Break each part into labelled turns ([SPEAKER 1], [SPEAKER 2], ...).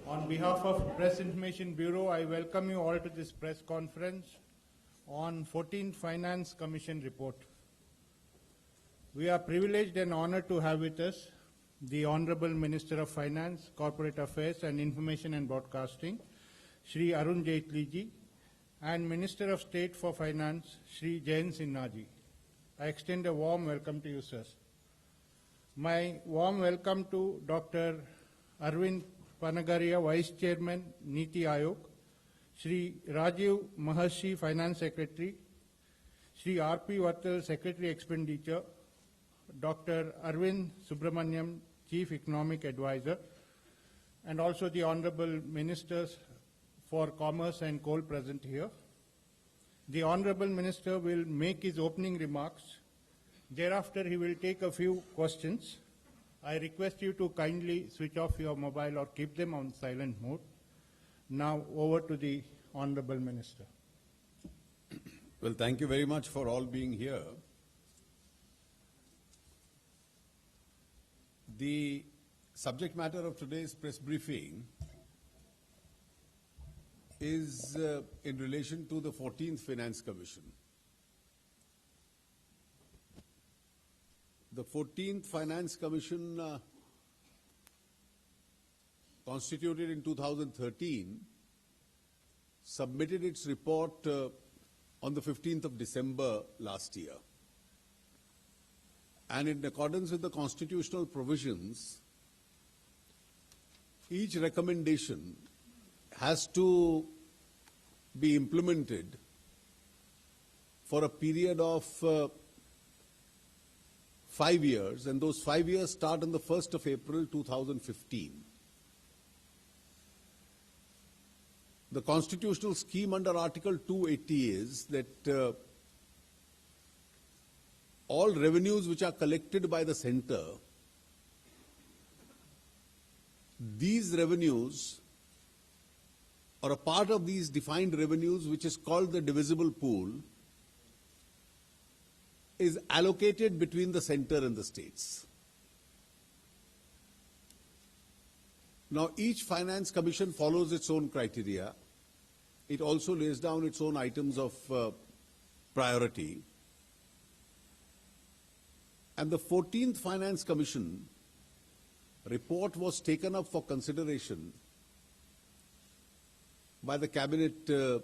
[SPEAKER 1] On behalf of Press Information Bureau, I welcome you all to this press conference on 14th Finance Commission report. We are privileged and honored to have with us the Honorable Minister of Finance, Corporate Affairs and Information and Broadcasting, Shri Arun Jaitley ji, and Minister of State for Finance, Shri Sinha ji. I extend a warm welcome to you, sirs. My warm welcome to Dr. Arvind Panagaria, Vice Chairman, Niti Ayog, Shri Rajiv Maharshi, Finance Secretary, Shri R.P. Vattal, Secretary Expenditure, Dr. Arvind Subramaniam, Chief Economic Advisor, and also the Honorable Ministers for Commerce and Coal present here. The Honorable Minister will make his opening remarks. Thereafter, he will take a few questions. I request you to kindly switch off your mobile or keep them on silent mode. Now, over to the Honorable Minister.
[SPEAKER 2] Well, thank you very much for all being here. The subject matter of today's press briefing is in relation to the 14th Finance Commission. The 14th Finance Commission, constituted in 2013, submitted its report on the 15th of December last year. And in accordance with the constitutional provisions, each recommendation has to be implemented for a period of 5 years, and those 5 years start on the 1st of April 2015. The constitutional scheme under Article 280 is that all revenues which are collected by the centre, these revenues, or a part of these defined revenues, which is called the divisible pool, is allocated between the centre and the states. Now, each finance commission follows its own criteria. It also lays down its own items of priority. And the 14th Finance Commission report was taken up for consideration by the Cabinet day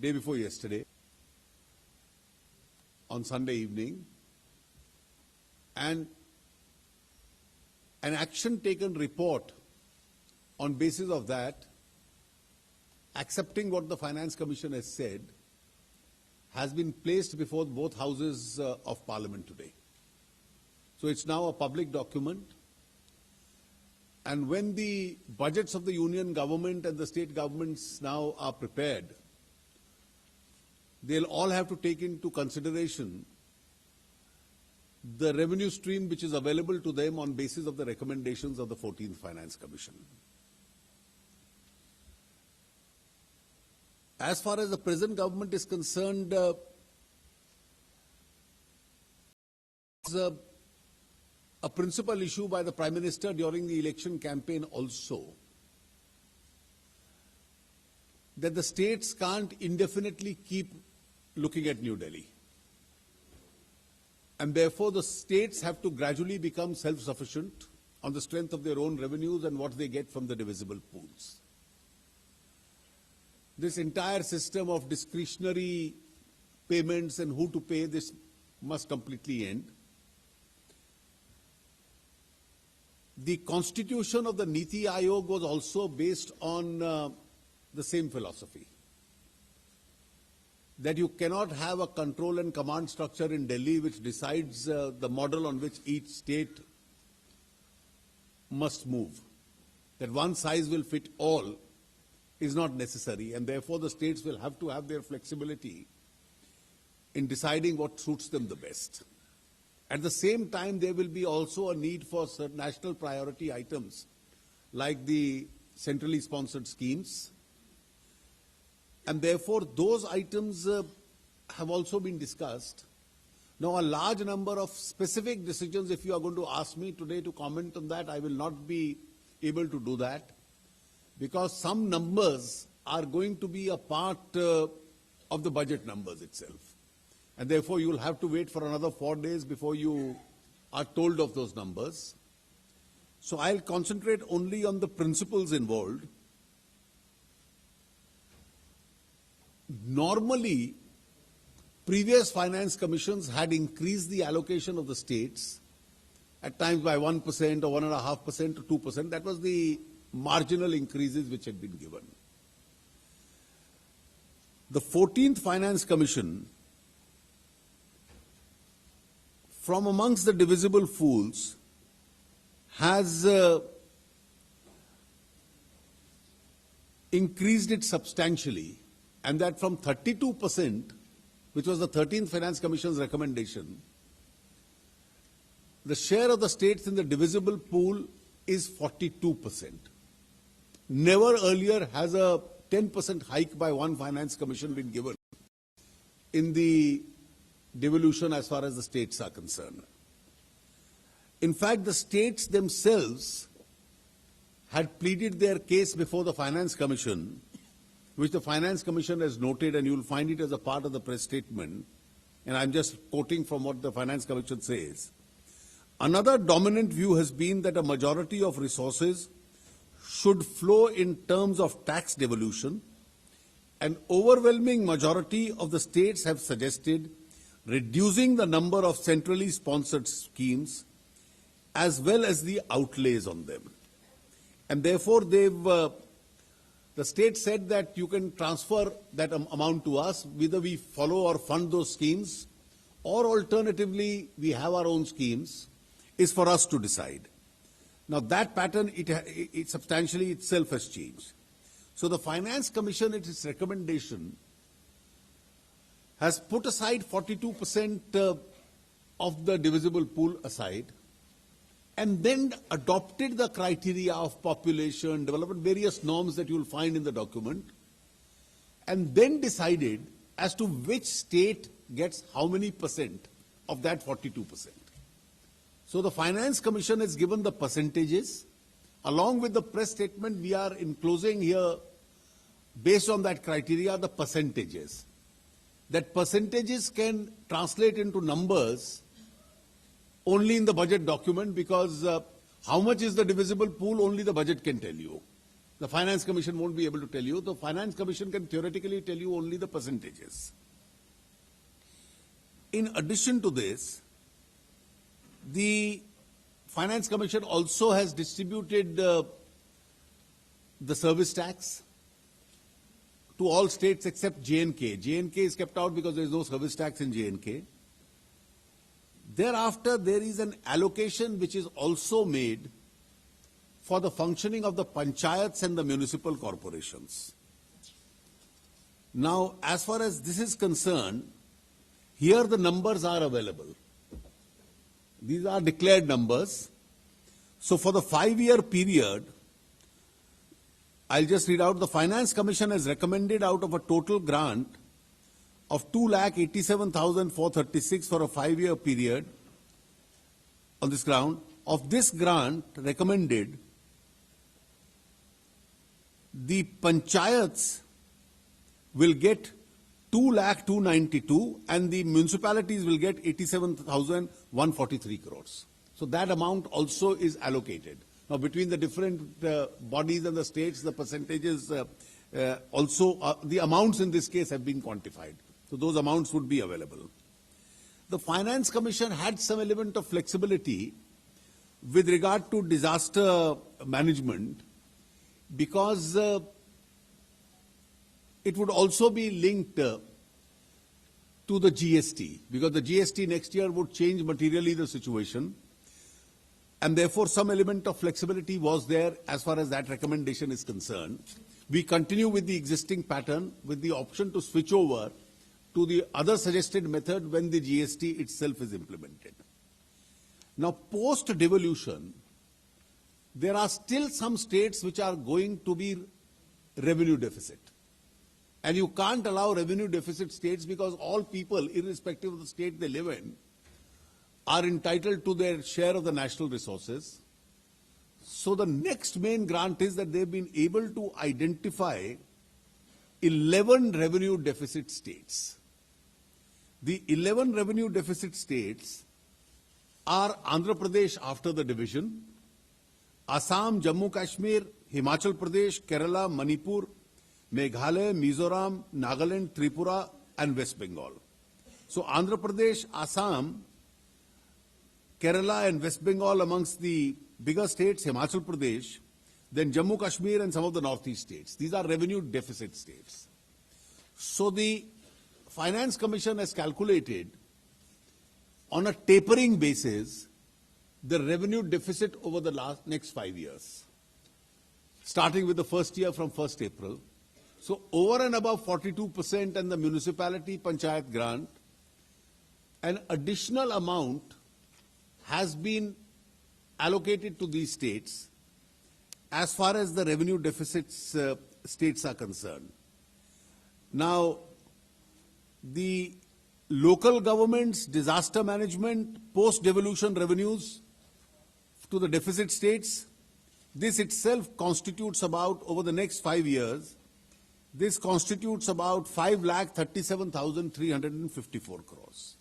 [SPEAKER 2] before yesterday, on Sunday evening, and an action taken report on basis of that, accepting what the Finance Commission has said, has been placed before both houses of Parliament today. So it's now a public document, and when the budgets of the Union government and the state governments now are prepared, they'll all have to take into consideration the revenue stream which is available to them on basis of the recommendations of the 14th Finance Commission. As far as the present government is concerned, it's a principal issue by the Prime Minister during the election campaign also, that the states can't indefinitely keep looking at New Delhi. And therefore, the states have to gradually become self-sufficient on the strength of their own revenues and what they get from the divisible pools. This entire system of discretionary payments and who to pay, this must completely end. The constitution of the Niti Ayog was also based on the same philosophy, that you cannot have a control and command structure in Delhi which decides the model on which each state must move. That one size will fit all is not necessary, and therefore the states will have to have their flexibility in deciding what suits them the best. At the same time, there will be also a need for certain national priority items like the centrally sponsored schemes, and therefore those items have also been discussed. Now, a large number of specific decisions, if you are going to ask me today to comment on that, I will not be able to do that. because some numbers are going to be a part of the budget numbers itself. And therefore, you will have to wait for another 4 days before you are told of those numbers. So I'll concentrate only on the principles involved. Normally, previous finance commissions had increased the allocation of the states, at times by 1% or 1.5% to 2%. That was the marginal increases which had been given. The 14th Finance Commission, from amongst the divisible pools, has increased it substantially, and that from 32%, which was the 13th Finance Commission's recommendation, the share of the states in the divisible pool is 42%. Never earlier has a 10% hike by one Finance Commission been given in the devolution as far as the states are concerned. In fact, the states themselves had pleaded their case before the Finance Commission, which the Finance Commission has noted, and you will find it as a part of the press statement, and I'm just quoting from what the Finance Commission says. Another dominant view has been that a majority of resources should flow in terms of tax devolution. An overwhelming majority of the states have suggested reducing the number of centrally sponsored schemes as well as the outlays on them. And therefore, the state said that you can transfer that amount to us, whether we follow or fund those schemes, or alternatively, we have our own schemes, is for us to decide. Now, that pattern, it substantially itself has changed. So the Finance Commission, in its recommendation, has put aside 42% of the divisible pool aside, and then adopted the criteria of population, development, various norms that you will find in the document, and then decided as to which state gets how many percent of that 42%. So the Finance Commission has given the percentages. Along with the press statement, we are enclosing here, based on that criteria, the percentages. That percentages can translate into numbers only in the budget document, because how much is the divisible pool, only the budget can tell you. The Finance Commission won't be able to tell you. The Finance Commission can theoretically tell you only the percentages. In addition to this, the Finance Commission also has distributed the service tax to all states except J&K. J&K is kept out because there is no service tax in J&K. Thereafter, there is an allocation which is also made for the functioning of the panchayats and the municipal corporations. Now, as far as this is concerned, here the numbers are available. These are declared numbers. So for the 5-year period, I'll just read out, the Finance Commission has recommended out of a total grant of 2,87,436 for a 5-year period on this ground. Of this grant recommended, the panchayats will get 2,292,000 and the municipalities will get 87,143 crores. So that amount also is allocated. Now, between the different bodies and the states, the percentages also, the amounts in this case have been quantified. So those amounts would be available. The Finance Commission had some element of flexibility with regard to disaster management, because it would also be linked to the GST, because the GST next year would change materially the situation. And therefore, some element of flexibility was there as far as that recommendation is concerned. We continue with the existing pattern with the option to switch over to the other suggested method when the GST itself is implemented. Now, post-devolution, there are still some states which are going to be revenue deficit. And you can't allow revenue deficit states, because all people, irrespective of the state they live in, are entitled to their share of the national resources. So the next main grant is that they've been able to identify 11 revenue deficit states. The 11 revenue deficit states are Andhra Pradesh after the division, Assam, Jammu Kashmir, Himachal Pradesh, Kerala, Manipur, Meghalaya, Mizoram, Nagaland, Tripura and West Bengal. So Andhra Pradesh, Assam, Kerala and West Bengal amongst the bigger states, Himachal Pradesh, then Jammu Kashmir and some of the northeast states. These are revenue deficit states. So the Finance Commission has calculated on a tapering basis the revenue deficit over the next 5 years, starting with the first year from 1st April. So over and above 42% and the municipality panchayat grant, an additional amount has been allocated to these states as far as the revenue deficits states are concerned. Now, the local government's disaster management, post-devolution revenues to the deficit states, this itself constitutes about, over the next 5 years, this constitutes about 5,37,354 crores.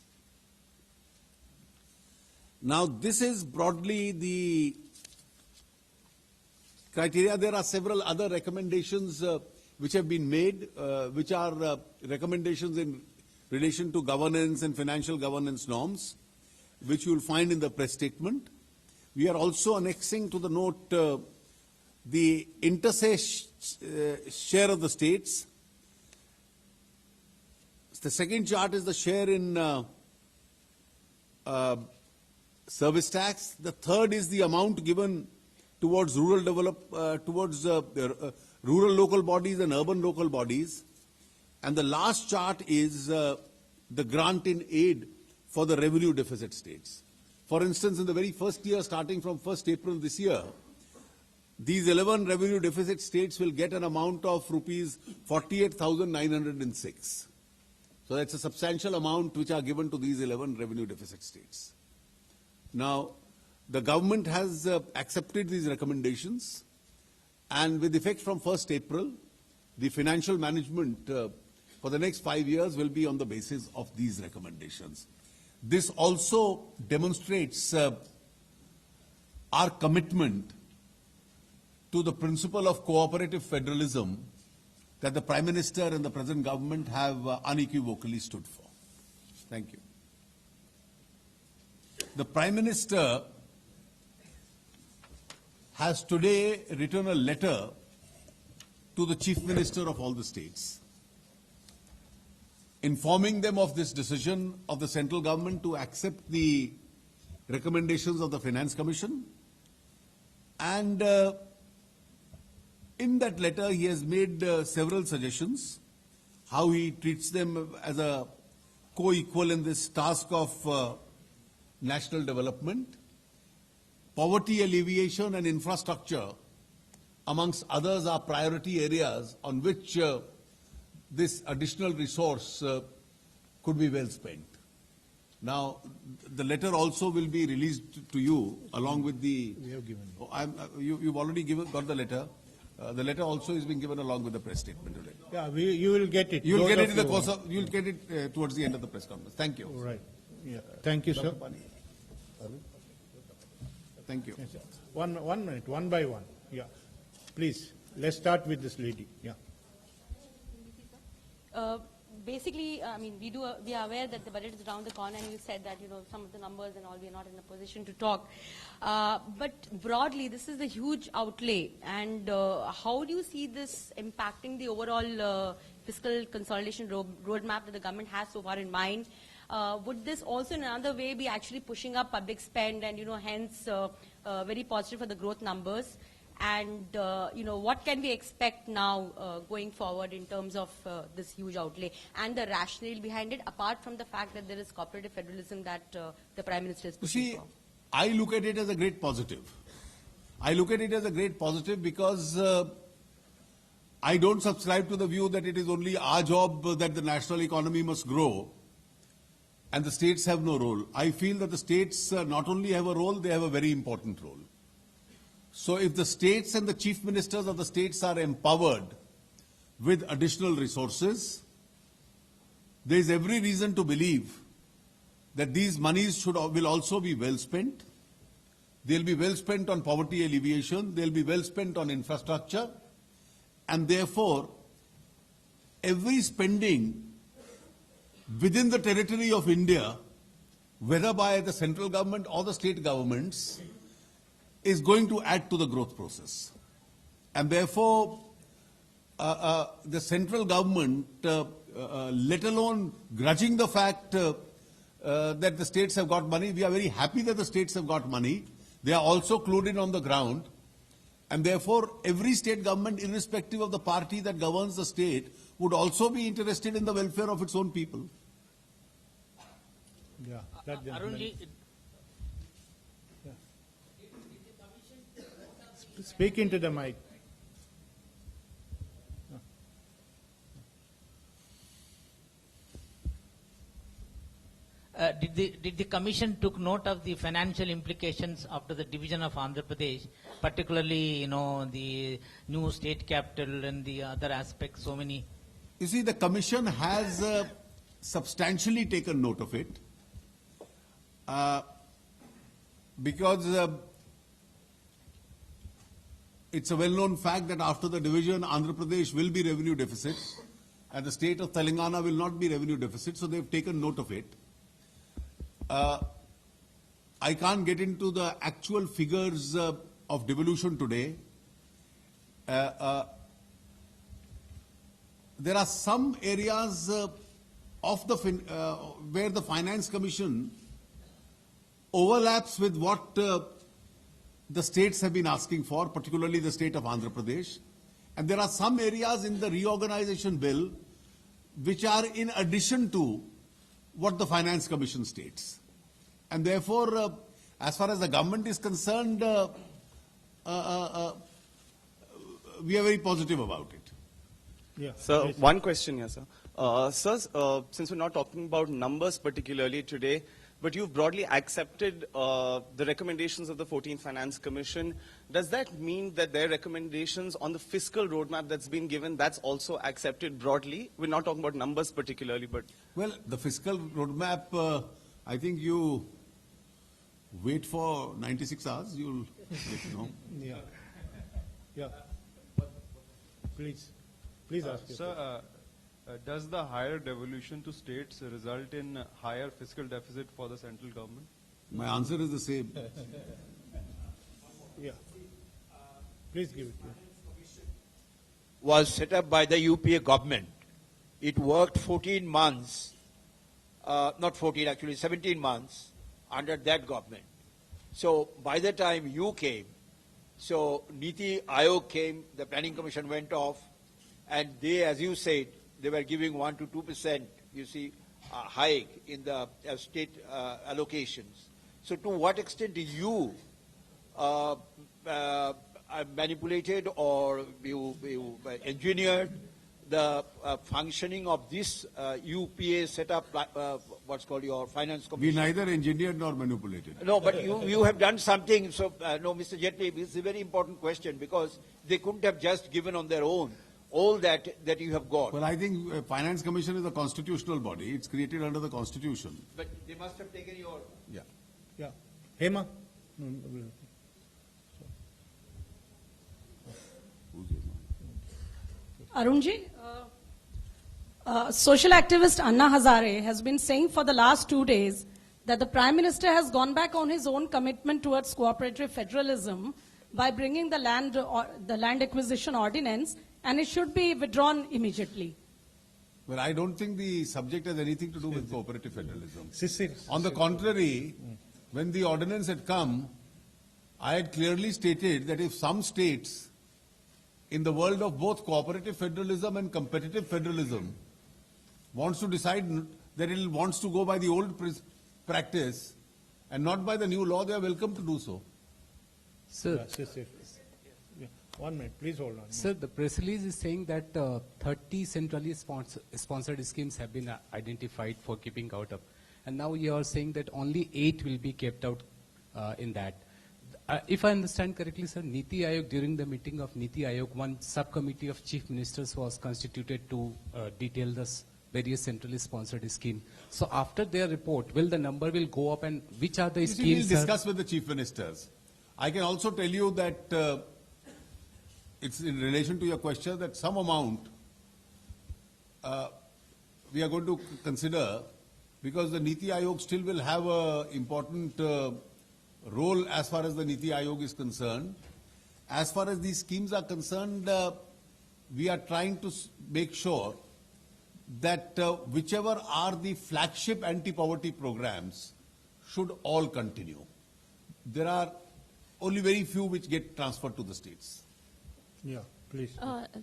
[SPEAKER 2] Now, this is broadly the criteria. There are several other recommendations which have been made, which are recommendations in relation to governance and financial governance norms, which you will find in the press statement. We are also annexing to the note the interstate share of the states. The second chart is the share in service tax. The third is the amount given towards rural rural local bodies and urban local bodies. And the last chart is the grant in aid for the revenue deficit states. For instance, in the very first year, starting from 1st April this year, these 11 revenue deficit states will get an amount of rupees 48,906. So that's a substantial amount which are given to these 11 revenue deficit states. Now, the government has accepted these recommendations, and with effect from 1st April, the financial management for the next 5 years will be on the basis of these recommendations. This also demonstrates our commitment to the principle of cooperative federalism that the Prime Minister and the present government have unequivocally stood for. Thank you. The Prime Minister has today written a letter to the Chief Minister of all the states, informing them of this decision of the central government to accept the recommendations of the Finance Commission. And in that letter, he has made several suggestions, how he treats them as a co-equal in this task of national development. Poverty alleviation and infrastructure, amongst others, are priority areas on which this additional resource could be well spent. Now, the letter also will be released to you along with the.
[SPEAKER 1] We have given.
[SPEAKER 2] You've already got the letter. The letter also is being given along with the press statement today.
[SPEAKER 1] Yeah, you will get it.
[SPEAKER 2] You'll get it in the course of. You'll get it towards the end of the press conference. Thank you.
[SPEAKER 1] Right. Yeah. Thank you, sir.
[SPEAKER 2] Thank you.
[SPEAKER 1] Yes, sir. One minute, one by one. Yeah. Please, let's start with this lady. Yeah.
[SPEAKER 3] Basically, I mean, we are aware that the budget is around the corner, and you said that, some of the numbers and all, we are not in a position to talk. But broadly, this is a huge outlay, and how do you see this impacting the overall fiscal consolidation roadmap that the government has so far in mind? Would this also in another way be actually pushing up public spend and, hence very positive for the growth numbers? And, what can we expect now going forward in terms of this huge outlay and the rationale behind it, apart from the fact that there is cooperative federalism that the Prime Minister is pushing for?
[SPEAKER 2] I look at it as a great positive. I look at it as a great positive because I don't subscribe to the view that it is only our job that the national economy must grow and the states have no role. I feel that the states not only have a role, they have a very important role. So if the states and the chief ministers of the states are empowered with additional resources, there is every reason to believe that these monies will also be well spent. They'll be well spent on poverty alleviation, they'll be well spent on infrastructure, and therefore every spending within the territory of India, whether by the central government or the state governments, is going to add to the growth process. And therefore, the central government, let alone grudging the fact that the states have got money, we are very happy that the states have got money. They are also clued in on the ground. And therefore, every state government, irrespective of the party that governs the state, would also be interested in the welfare of its own people.
[SPEAKER 1] Yeah, that gentleman.
[SPEAKER 4] Arunji,
[SPEAKER 1] Speak into the mic.
[SPEAKER 4] did the commission took note of the financial implications after the division of Andhra Pradesh, particularly, the new state capital and the other aspects, so many?
[SPEAKER 2] You see, the commission has substantially taken note of it because it's a well-known fact that after the division, Andhra Pradesh will be revenue deficit and the state of Telangana will not be revenue deficit, so they've taken note of it. I can't get into the actual figures of devolution today. There are some areas of the where the Finance Commission overlaps with what the states have been asking for, particularly the state of Andhra Pradesh. And there are some areas in the reorganization bill which are in addition to what the Finance Commission states. And therefore, as far as the government is concerned, we are very positive about it.
[SPEAKER 1] Yeah.
[SPEAKER 5] Sir,
[SPEAKER 1] Please.
[SPEAKER 5] one question here, sir. Sir, since we're not talking about numbers particularly today, but you've broadly accepted the recommendations of the 14th Finance Commission. Does that mean that their recommendations on the fiscal roadmap that's been given, that's also accepted broadly? We're not talking about numbers particularly, but...
[SPEAKER 2] Well, the fiscal roadmap, I think you wait for 96 hours, you'll get to know.
[SPEAKER 1] Yeah. Yeah. Please ask.
[SPEAKER 6] Sir, does the higher devolution to states result in higher fiscal deficit for the central government?
[SPEAKER 2] My answer is the same.
[SPEAKER 1] Yeah. Please give it.
[SPEAKER 7] Was set up by the UPA government. It worked 14 months, not 14 actually, 17 months under that government. So by the time you came, so Niti Aayog came, the Planning Commission went off, and they, as you said, they were giving 1 to 2%, you see, hike in the state allocations. So to what extent you manipulated or you engineered the functioning of this UPA setup, what's called your Finance Commission?
[SPEAKER 2] We neither engineered nor manipulated.
[SPEAKER 7] No, but you have done something. So, no, Mr. Jaitley, this is a very important question because they couldn't have just given on their own all that you have got.
[SPEAKER 2] Well, I think Finance Commission is a constitutional body. It's created under the Constitution.
[SPEAKER 7] But they must have taken your...
[SPEAKER 2] Yeah.
[SPEAKER 1] Yeah. Hema?
[SPEAKER 8] Arunji, social activist Anna Hazare has been saying for the last 2 days that the Prime Minister has gone back on his own commitment towards cooperative federalism by bringing the land acquisition ordinance, and it should be withdrawn immediately.
[SPEAKER 2] Well, I don't think the subject has anything to do with cooperative federalism.
[SPEAKER 1] Sisir.
[SPEAKER 2] On the contrary, when the ordinance had come, I had clearly stated that if some states in the world of both cooperative federalism and competitive federalism wants to decide that it wants to go by the old practice and not by the new law, they are welcome to do so.
[SPEAKER 9] Sir,
[SPEAKER 1] Sisir. Yeah. 1 minute. Please hold on.
[SPEAKER 9] sir, the press release is saying that 30 centrally sponsored schemes have been identified for keeping out of. And now you are saying that only 8 will be kept out in that. If I understand correctly, sir, Niti Aayog, during the meeting of Niti Aayog, one subcommittee of chief ministers was constituted to detail the various centrally sponsored schemes. So after their report, will the number will go up, and which are the schemes?
[SPEAKER 2] We'll discuss with the chief ministers. I can also tell you that it's in relation to your question that some amount we are going to consider, because the Niti Aayog still will have an important role as far as the Niti Aayog is concerned. As far as these schemes are concerned, we are trying to make sure that whichever are the flagship anti-poverty programs should all continue. There are only very few which get transferred to the states.
[SPEAKER 1] Yeah, please.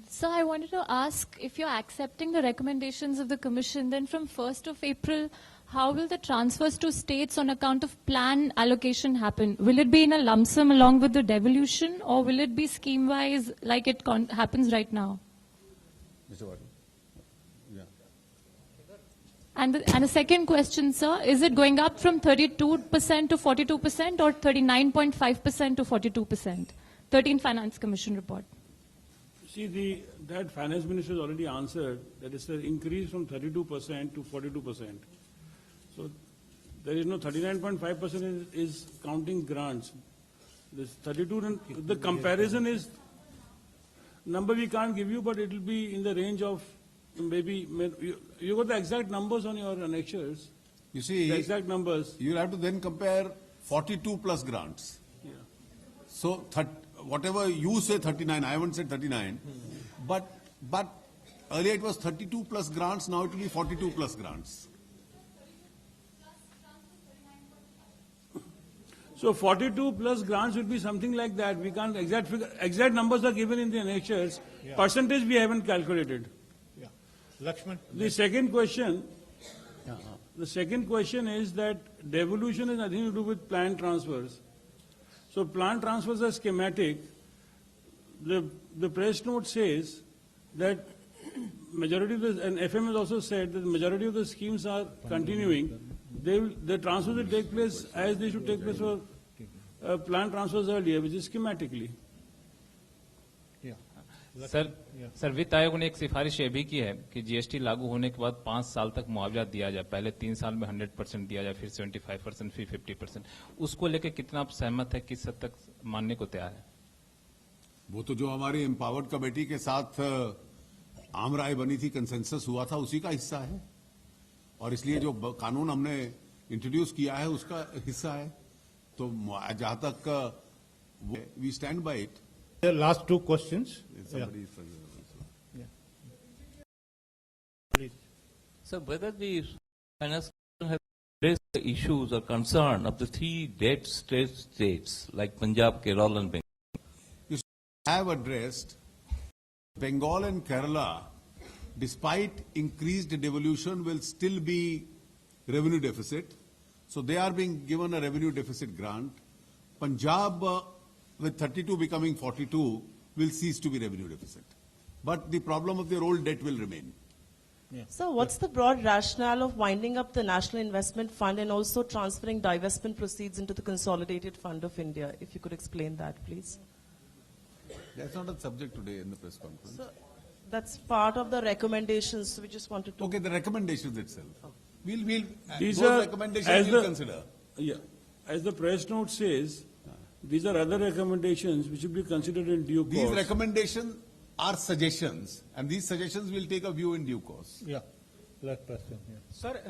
[SPEAKER 10] Sir, I wanted to ask, if you're accepting the recommendations of the Commission, then from 1st of April, how will the transfers to states on account of plan allocation happen? Will it be in a lump sum along with the devolution, or will it be scheme-wise like it happens right now?
[SPEAKER 2] Mr. Warden. Yeah.
[SPEAKER 10] And the second question, sir, is it going up from 32% to 42% or 39.5% to 42%? 13th Finance Commission report.
[SPEAKER 11] See, that Finance Minister has already answered that it's an increase from 32% to 42%. So there is no 39.5% is counting grants. This 32, the comparison is, number we can't give you, but it will be in the range of maybe, you got the exact numbers on your annexures.
[SPEAKER 2] You see,
[SPEAKER 11] the exact numbers.
[SPEAKER 2] You will have to then compare 42 plus grants.
[SPEAKER 11] Yeah.
[SPEAKER 2] So whatever you say 39, I haven't said 39, but earlier it was 32 plus grants, now it will be 42 plus grants.
[SPEAKER 11] So 42 plus grants would be something like that. We can't exact numbers are given in the annexures.
[SPEAKER 1] Yeah.
[SPEAKER 11] Percentage we haven't calculated.
[SPEAKER 1] Yeah. Lakshman.
[SPEAKER 11] The second question is that devolution has nothing to do with planned transfers. So planned transfers are schematic. The press note says that majority of the, and FM has also said that the majority of the schemes are continuing. The transfers will take place as they should take place for planned transfers earlier, which is schematically.
[SPEAKER 12] Sir वित्त आयोग ने एक सिफारिश ये भी की है कि जीएसटी लागू होने के बाद 5 साल तक मुआवजा दिया जाए, पहले 3 साल में 100% दिया जाए, फिर 75%, फिर 50%. उसको लेकर कितना आप सहमत है, किस हद तक मानने को तैयार है?
[SPEAKER 2] वो तो जो हमारी एम्पावर्ड कमेटी के साथ आम राय बनी थी, कंसेंसस हुआ था, उसी का हिस्सा है, और इसलिए जो कानून हमने इंट्रोड्यूस किया है उसका हिस्सा है. तो जहां तक we stand by it.
[SPEAKER 1] The last two questions.
[SPEAKER 2] Somebody
[SPEAKER 1] Yeah. Please.
[SPEAKER 13] So whether the finance has raised the issues or concern of the 3 dead states like Punjab, Kerala and Bengal?
[SPEAKER 2] You have addressed Bengal and Kerala, despite increased devolution, will still be revenue deficit. So they are being given a revenue deficit grant. Punjab, with 32 becoming 42, will cease to be revenue deficit. But the problem of their old debt will remain.
[SPEAKER 14] Yeah. So what's the broad rationale of winding up the National Investment Fund and also transferring divestment proceeds into the Consolidated Fund of India? If you could explain that, please.
[SPEAKER 2] That's not a subject today in the press conference.
[SPEAKER 14] So that's part of the recommendations. So we just wanted to...
[SPEAKER 2] Okay, the recommendations itself.
[SPEAKER 14] Okay.
[SPEAKER 11] These
[SPEAKER 2] those
[SPEAKER 11] are,
[SPEAKER 2] recommendations we'll consider.
[SPEAKER 11] Yeah. As the press note says, these are other recommendations which will be considered in due course.
[SPEAKER 2] These recommendations are suggestions, and these suggestions will take a view in due course.
[SPEAKER 1] Yeah. Last person. Yeah.
[SPEAKER 15] Sir,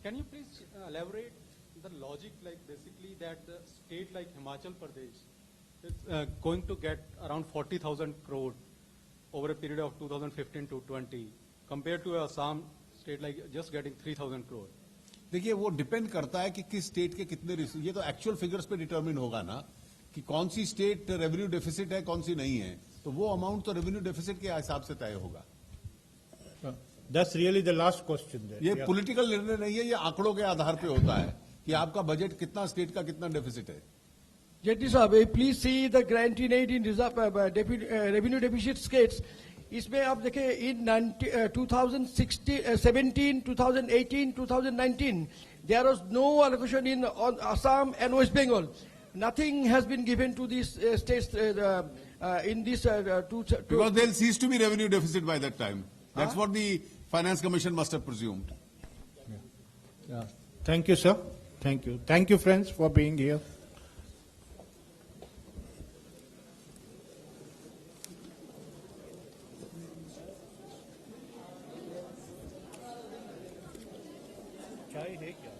[SPEAKER 15] can you please elaborate the logic, like basically that the state like Himachal Pradesh is going to get around 40,000 crore over a period of 2015 to 20, compared to Assam state like just getting 3,000 crore?
[SPEAKER 2] देखिए वो depend करता है कि किस state के कितने, ये तो एक्चुअल फिगर्स पे डिटरमिन होगा ना कि कौन सी स्टेट रेवेन्यू डेफिसिट है, कौन सी नहीं है, तो वो अमाउंट तो रेवेन्यू डेफिसिट के हिसाब से तय होगा.
[SPEAKER 1] That's really the last question there.
[SPEAKER 2] ये पॉलिटिकल निर्णय नहीं है, ये आंकड़ों के आधार पे होता है कि आपका बजट कितना, स्टेट का कितना डेफिसिट है.
[SPEAKER 16] जेटली साहब, please see the grant in aid in revenue deficit states. इसमें आप देखें इन 2017, 2018, 2019 there was no allocation in Assam and West Bengal. nothing has been given to these states in this
[SPEAKER 2] Because they'll cease to be revenue deficit by that time. That's what the Finance Commission must have presumed.
[SPEAKER 1] Yeah. Thank you, sir. Thank you. Thank you, friends, for being here. चाय है क्या?